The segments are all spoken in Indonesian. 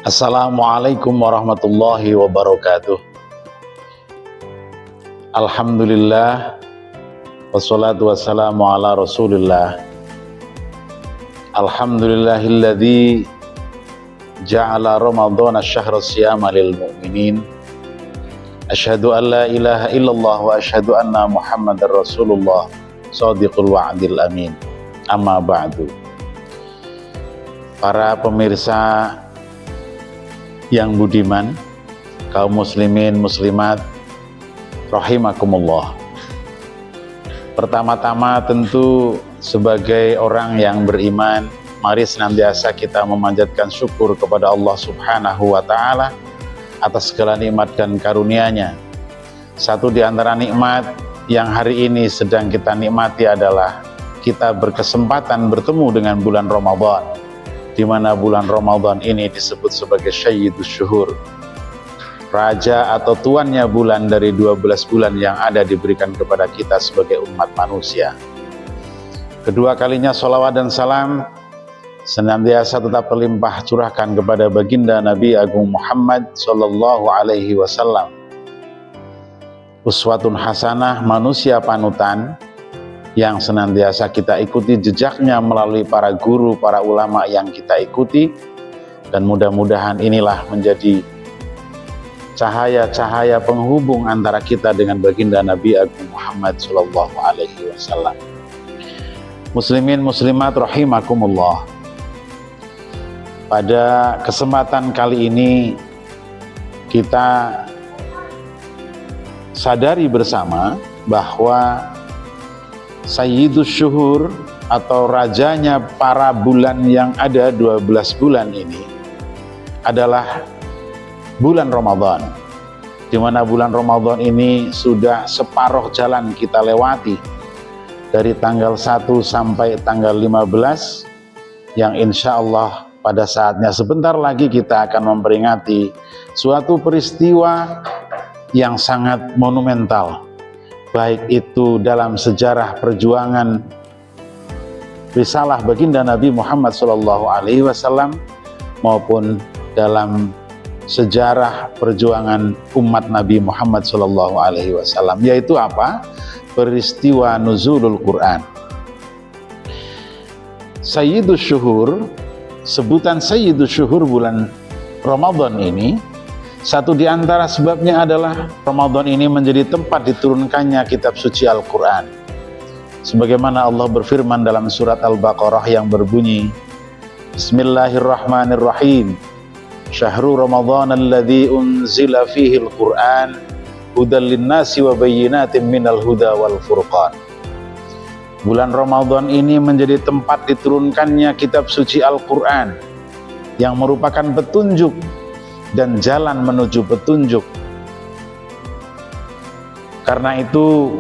Assalamualaikum warahmatullahi wabarakatuh. Alhamdulillah, wassalatu wassalamu ala rasulillah. Alhamdulillahilladzi ja'ala ramadhana syahra siyama lil mu'minin. Asyhadu an la ilaha illallah wa asyhadu anna muhammadar rasulullah shadiqul wa'dil amin. Amma ba'du. Para pemirsa yang budiman, kaum muslimin muslimat rahimakumullah. Pertama-tama tentu sebagai orang yang beriman, mari senantiasa kita memanjatkan syukur kepada Allah Subhanahu wa taala atas segala nikmat dan karunia-Nya. Satu di antara nikmat yang hari ini sedang kita nikmati adalah kita berkesempatan bertemu dengan bulan Ramadan, di mana bulan Ramadan ini disebut sebagai Sayyidus Syuhur, raja atau tuannya bulan dari 12 bulan yang ada diberikan kepada kita sebagai umat manusia. Kedua kalinya sholawat dan salam senantiasa tetap berlimpah curahkan kepada baginda Nabi Agung Muhammad Sallallahu Alaihi Wasallam, uswatun hasanah, manusia panutan yang senantiasa kita ikuti jejaknya melalui para guru, para ulama yang kita ikuti, dan mudah-mudahan inilah menjadi cahaya-cahaya penghubung antara kita dengan baginda Nabi Agung Muhammad Sallallahu Alaihi Wasallam. Muslimin muslimat rahimakumullah. Pada kesempatan kali ini kita sadari bersama bahwa Sayyidus Syuhur atau rajanya para bulan yang ada 12 bulan ini adalah bulan Ramadan, di mana bulan Ramadan ini sudah separuh jalan kita lewati dari tanggal 1 sampai tanggal 15, yang insya Allah pada saatnya sebentar lagi kita akan memperingati suatu peristiwa yang sangat monumental, baik itu dalam sejarah perjuangan risalah baginda Nabi Muhammad Sallallahu Alaihi Wasallam maupun dalam sejarah perjuangan umat Nabi Muhammad Sallallahu Alaihi Wasallam, yaitu apa? Peristiwa nuzulul Quran. Sayyidus Syuhur, sebutan Sayyidus Syuhur bulan Ramadan ini, satu di antara sebabnya adalah Ramadan ini menjadi tempat diturunkannya kitab suci Al-Quran. Sebagaimana Allah berfirman dalam surat Al-Baqarah yang berbunyi, Bismillahirrahmanirrahim. Syahrul Ramadan alladzi unzila fihi Al-Quran hudal linnasi wa bayyinatin minal huda wal furqan. Bulan Ramadan ini menjadi tempat diturunkannya kitab suci Al-Quran yang merupakan petunjuk dan jalan menuju petunjuk. Karena itu,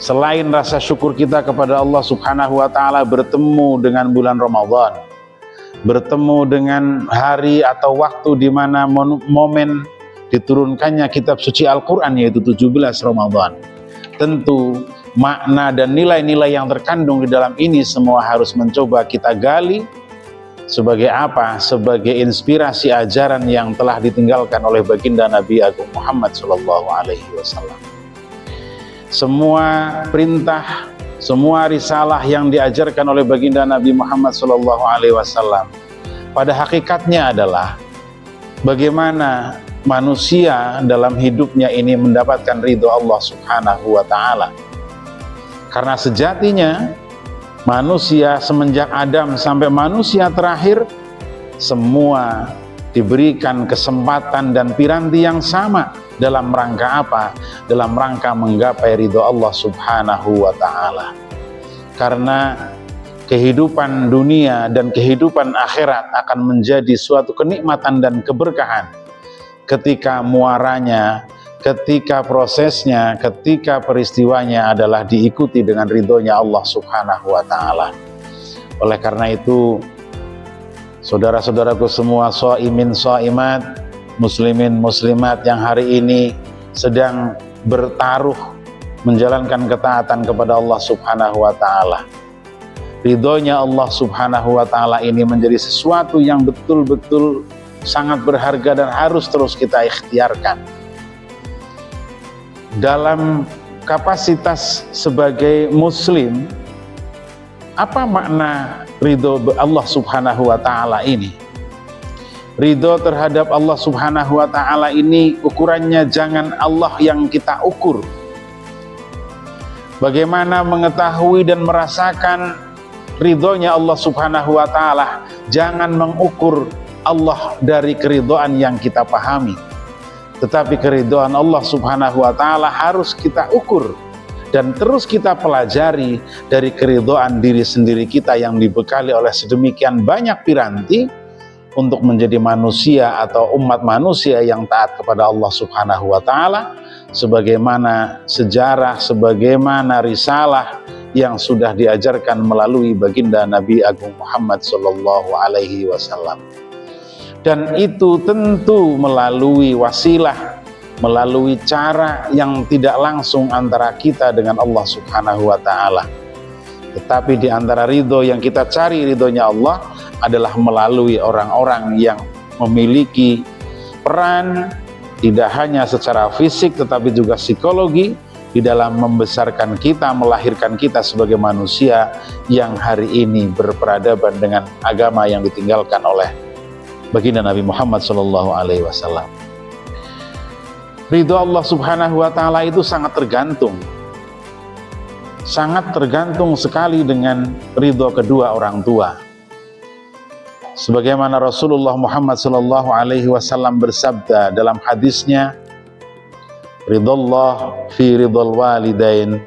selain rasa syukur kita kepada Allah Subhanahu wa taala bertemu dengan bulan Ramadan, bertemu dengan hari atau waktu di mana momen diturunkannya kitab suci Al-Quran, yaitu 17 Ramadan, tentu makna dan nilai-nilai yang terkandung di dalam ini semua harus mencoba kita gali. Sebagai apa? Sebagai inspirasi ajaran yang telah ditinggalkan oleh baginda Nabi Agung Muhammad Sallallahu Alaihi Wasallam. Semua perintah, semua risalah yang diajarkan oleh baginda Nabi Muhammad Sallallahu Alaihi Wasallam pada hakikatnya adalah bagaimana manusia dalam hidupnya ini mendapatkan ridho Allah Subhanahu wa taala. Karena sejatinya manusia semenjak Adam sampai manusia terakhir semua diberikan kesempatan dan piranti yang sama dalam rangka apa? Dalam rangka menggapai ridho Allah Subhanahu wa taala. Karena kehidupan dunia dan kehidupan akhirat akan menjadi suatu kenikmatan dan keberkahan ketika muaranya, ketika prosesnya, ketika peristiwanya adalah diikuti dengan ridhonya Allah Subhanahu wa taala. Oleh karena itu, saudara-saudaraku semua, shaimin shaimat, muslimin muslimat yang hari ini sedang bertaruh menjalankan ketaatan kepada Allah Subhanahu wa taala. Ridhonya Allah Subhanahu wa taala ini menjadi sesuatu yang betul-betul sangat berharga dan harus terus kita ikhtiarkan. Dalam kapasitas sebagai muslim, apa makna ridho Allah Subhanahu wa ta'ala ini? Ridho terhadap Allah Subhanahu wa ta'ala ini ukurannya jangan Allah yang kita ukur. Bagaimana mengetahui dan merasakan ridhonya Allah Subhanahu wa ta'ala? Jangan mengukur Allah dari keridhoan yang kita pahami, tetapi keridhoan Allah Subhanahu wa ta'ala harus kita ukur dan terus kita pelajari dari keridhoan diri sendiri kita yang dibekali oleh sedemikian banyak piranti untuk menjadi manusia atau umat manusia yang taat kepada Allah Subhanahu wa ta'ala, sebagaimana sejarah, sebagaimana risalah yang sudah diajarkan melalui baginda Nabi Agung Muhammad sallallahu alaihi wasallam. Dan itu tentu melalui wasilah, melalui cara yang tidak langsung antara kita dengan Allah Subhanahu wa ta'ala. Tetapi di antara ridho yang kita cari, ridhonya Allah adalah melalui orang-orang yang memiliki peran tidak hanya secara fisik tetapi juga psikologi di dalam membesarkan kita, melahirkan kita sebagai manusia yang hari ini berperadaban dengan agama yang ditinggalkan oleh baginda Nabi Muhammad sallallahu alaihi wasallam. Ridho Allah Subhanahu wa ta'ala itu sangat tergantung sekali dengan ridho kedua orang tua. Sebagaimana Rasulullah Muhammad sallallahu alaihi wasallam bersabda dalam hadisnya, ridallah fi ridal walidain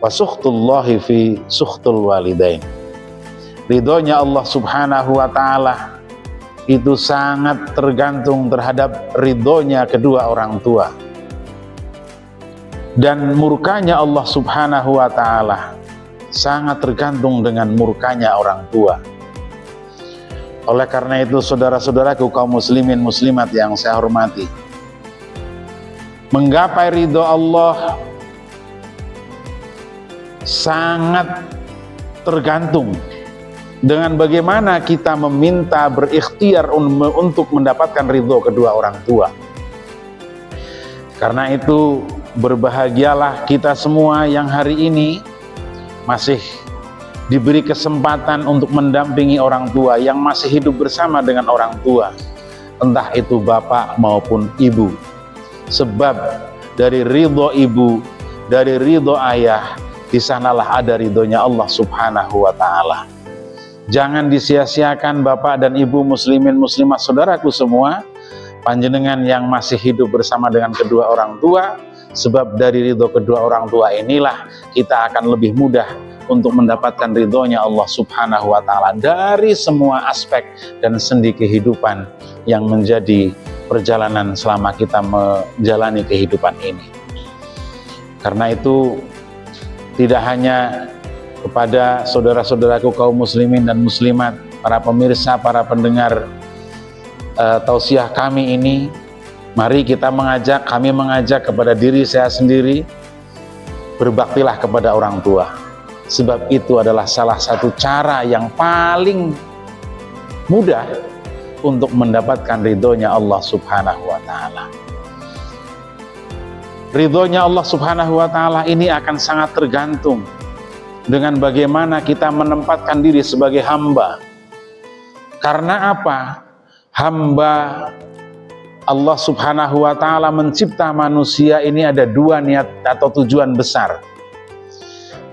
wa sukhtullahi fi sukhtul walidain. Ridhonya Allah Subhanahu wa ta'ala itu sangat tergantung terhadap ridhonya kedua orang tua. Dan murkanya Allah Subhanahu wa ta'ala sangat tergantung dengan murkanya orang tua. Oleh karena itu, saudara-saudaraku kaum muslimin muslimat yang saya hormati, menggapai ridho Allah sangat tergantung dengan bagaimana kita meminta, berikhtiar untuk mendapatkan ridho kedua orang tua. Karena itu berbahagialah kita semua yang hari ini masih diberi kesempatan untuk mendampingi orang tua, yang masih hidup bersama dengan orang tua, entah itu bapak maupun ibu. Sebab dari ridho ibu, dari ridho ayah, di sanalah ada ridhonya Allah Subhanahu wa ta'ala. Jangan disia-siakan bapak dan ibu muslimin muslimat saudaraku semua, panjenengan yang masih hidup bersama dengan kedua orang tua, sebab dari ridho kedua orang tua inilah kita akan lebih mudah untuk mendapatkan ridhonya Allah Subhanahu wa ta'ala dari semua aspek dan sendi kehidupan yang menjadi perjalanan selama kita menjalani kehidupan ini. Karena itu tidak hanya kepada saudara-saudaraku kaum muslimin dan muslimat, para pemirsa, para pendengar tausiah kami ini, mari kami mengajak kepada diri saya sendiri, berbaktilah kepada orang tua. Sebab itu adalah salah satu cara yang paling mudah untuk mendapatkan ridhonya Allah Subhanahu wa ta'ala. Ridhonya Allah Subhanahu wa ta'ala ini akan sangat tergantung dengan bagaimana kita menempatkan diri sebagai hamba. Karena apa? Hamba Allah Subhanahu wa ta'ala mencipta manusia ini ada dua niat atau tujuan besar.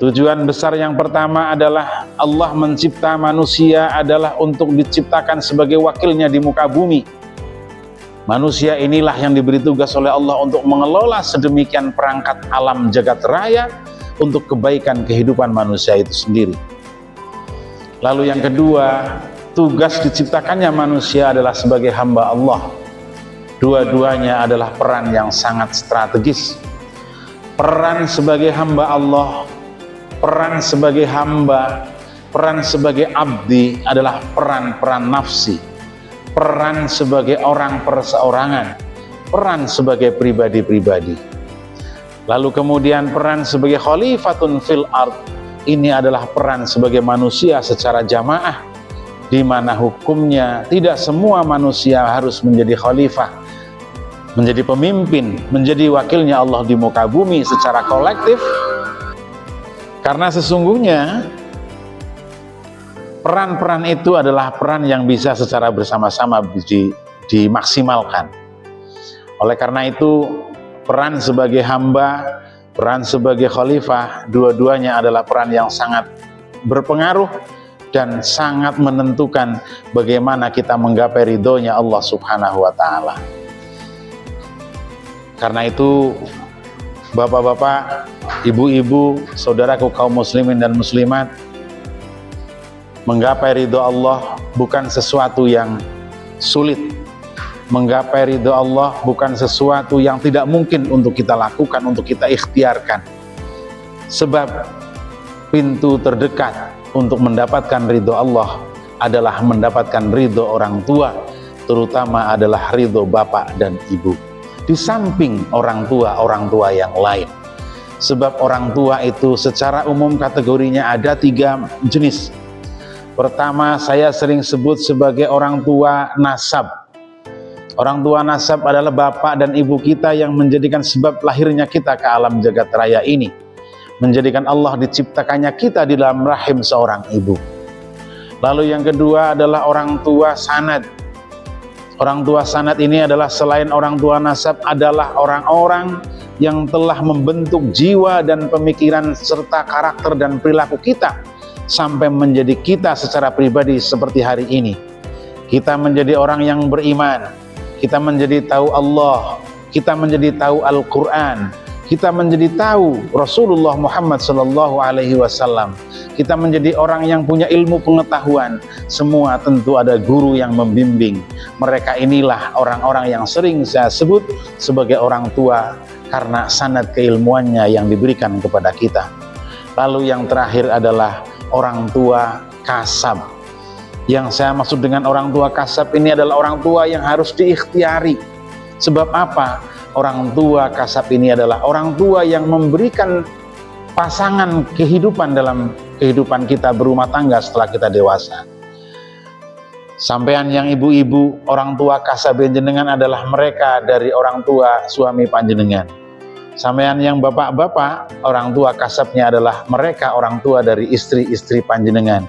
Tujuan besar yang pertama adalah Allah mencipta manusia adalah untuk diciptakan sebagai wakilnya di muka bumi. Manusia inilah yang diberi tugas oleh Allah untuk mengelola sedemikian perangkat alam jagat raya untuk kebaikan kehidupan manusia itu sendiri. Lalu yang kedua, tugas diciptakannya manusia adalah sebagai hamba Allah. Dua-duanya adalah peran yang sangat strategis. Peran sebagai hamba Allah, peran sebagai hamba, peran sebagai abdi adalah peran-peran nafsi. Peran sebagai orang perseorangan, peran sebagai pribadi-pribadi. Lalu kemudian peran sebagai khalifatun fil ard, ini adalah peran sebagai manusia secara jamaah. di mana hukumnya tidak semua manusia harus menjadi khalifah, menjadi pemimpin, menjadi wakilnya Allah di muka bumi secara kolektif. Karena sesungguhnya peran-peran itu adalah peran yang bisa secara bersama-sama dimaksimalkan. Oleh karena itu, peran sebagai hamba, peran sebagai khalifah, dua-duanya adalah peran yang sangat berpengaruh dan sangat menentukan bagaimana kita menggapai ridhonya Allah Subhanahu wa Ta'ala. Karena itu, bapak-bapak, ibu-ibu, saudaraku kaum muslimin dan muslimat, menggapai ridho Allah bukan sesuatu yang sulit. Menggapai ridho Allah bukan sesuatu yang tidak mungkin untuk kita lakukan, untuk kita ikhtiarkan. Sebab pintu terdekat untuk mendapatkan ridho Allah adalah mendapatkan ridho orang tua, terutama adalah ridho bapak dan ibu, di samping orang tua yang lain. Sebab orang tua itu secara umum kategorinya ada 3 jenis. Pertama, saya sering sebut sebagai orang tua nasab. Orang tua nasab adalah bapak dan ibu kita yang menjadikan sebab lahirnya kita ke alam jagat raya ini, menjadikan Allah diciptakannya kita di dalam rahim seorang ibu. Lalu yang kedua adalah orang tua sanad. Orang tua sanad ini adalah selain orang tua nasab, adalah orang-orang yang telah membentuk jiwa dan pemikiran serta karakter dan perilaku kita sampai menjadi kita secara pribadi seperti hari ini. Kita menjadi orang yang beriman, kita menjadi tahu Allah, kita menjadi tahu Al-Quran, kita menjadi tahu Rasulullah Muhammad SAW, kita menjadi orang yang punya ilmu pengetahuan. Semua tentu ada guru yang membimbing. Mereka inilah orang-orang yang sering saya sebut sebagai orang tua karena sanad keilmuannya yang diberikan kepada kita. Lalu yang terakhir adalah orang tua kasab. Yang saya maksud dengan orang tua kasab ini adalah orang tua yang harus diikhtiari. Sebab apa? Orang tua kasab ini adalah orang tua yang memberikan pasangan kehidupan dalam kehidupan kita berumah tangga setelah kita dewasa. Sampean yang ibu-ibu, orang tua kasab jenengan adalah mereka dari orang tua suami panjenengan. Sampean yang bapak-bapak, orang tua kasabnya adalah mereka orang tua dari istri-istri panjenengan.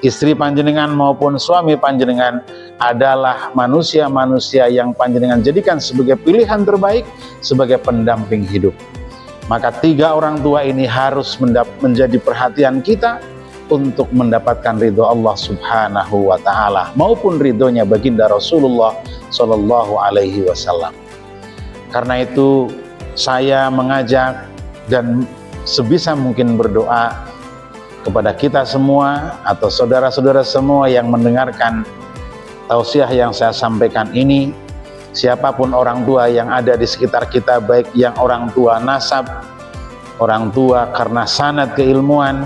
Istri panjenengan maupun suami panjenengan adalah manusia-manusia yang panjenengan jadikan sebagai pilihan terbaik, sebagai pendamping hidup. Maka 3 orang tua ini harus menjadi perhatian kita untuk mendapatkan ridho Allah Subhanahu wa Ta'ala maupun ridhonya baginda Rasulullah Sallallahu Alaihi Wasallam. Karena itu saya mengajak dan sebisa mungkin berdoa kepada kita semua atau saudara-saudara semua yang mendengarkan tausiah yang saya sampaikan ini, siapapun orang tua yang ada di sekitar kita, baik yang orang tua nasab, orang tua karena sanad keilmuan,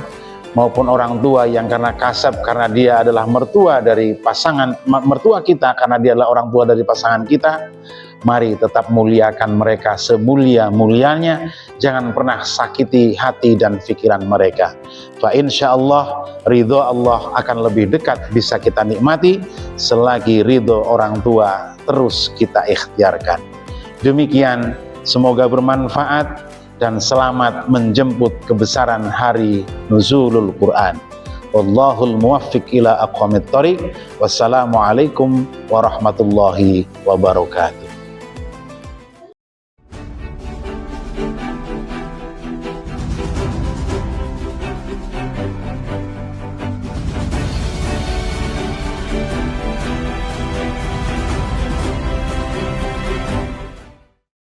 maupun orang tua yang karena kasab, karena dia adalah mertua dari pasangan, mertua kita karena dia adalah orang tua dari pasangan kita. Mari tetap muliakan mereka semulia-mulianya. Jangan pernah sakiti hati dan pikiran mereka. Fa insyaallah ridho Allah akan lebih dekat bisa kita nikmati selagi ridho orang tua terus kita ikhtiarkan. Demikian, semoga bermanfaat dan selamat menjemput kebesaran hari nuzulul Quran. Wallahul muwaffiq ila aqwamit thoriq. Wassalamualaikum warahmatullahi wabarakatuh.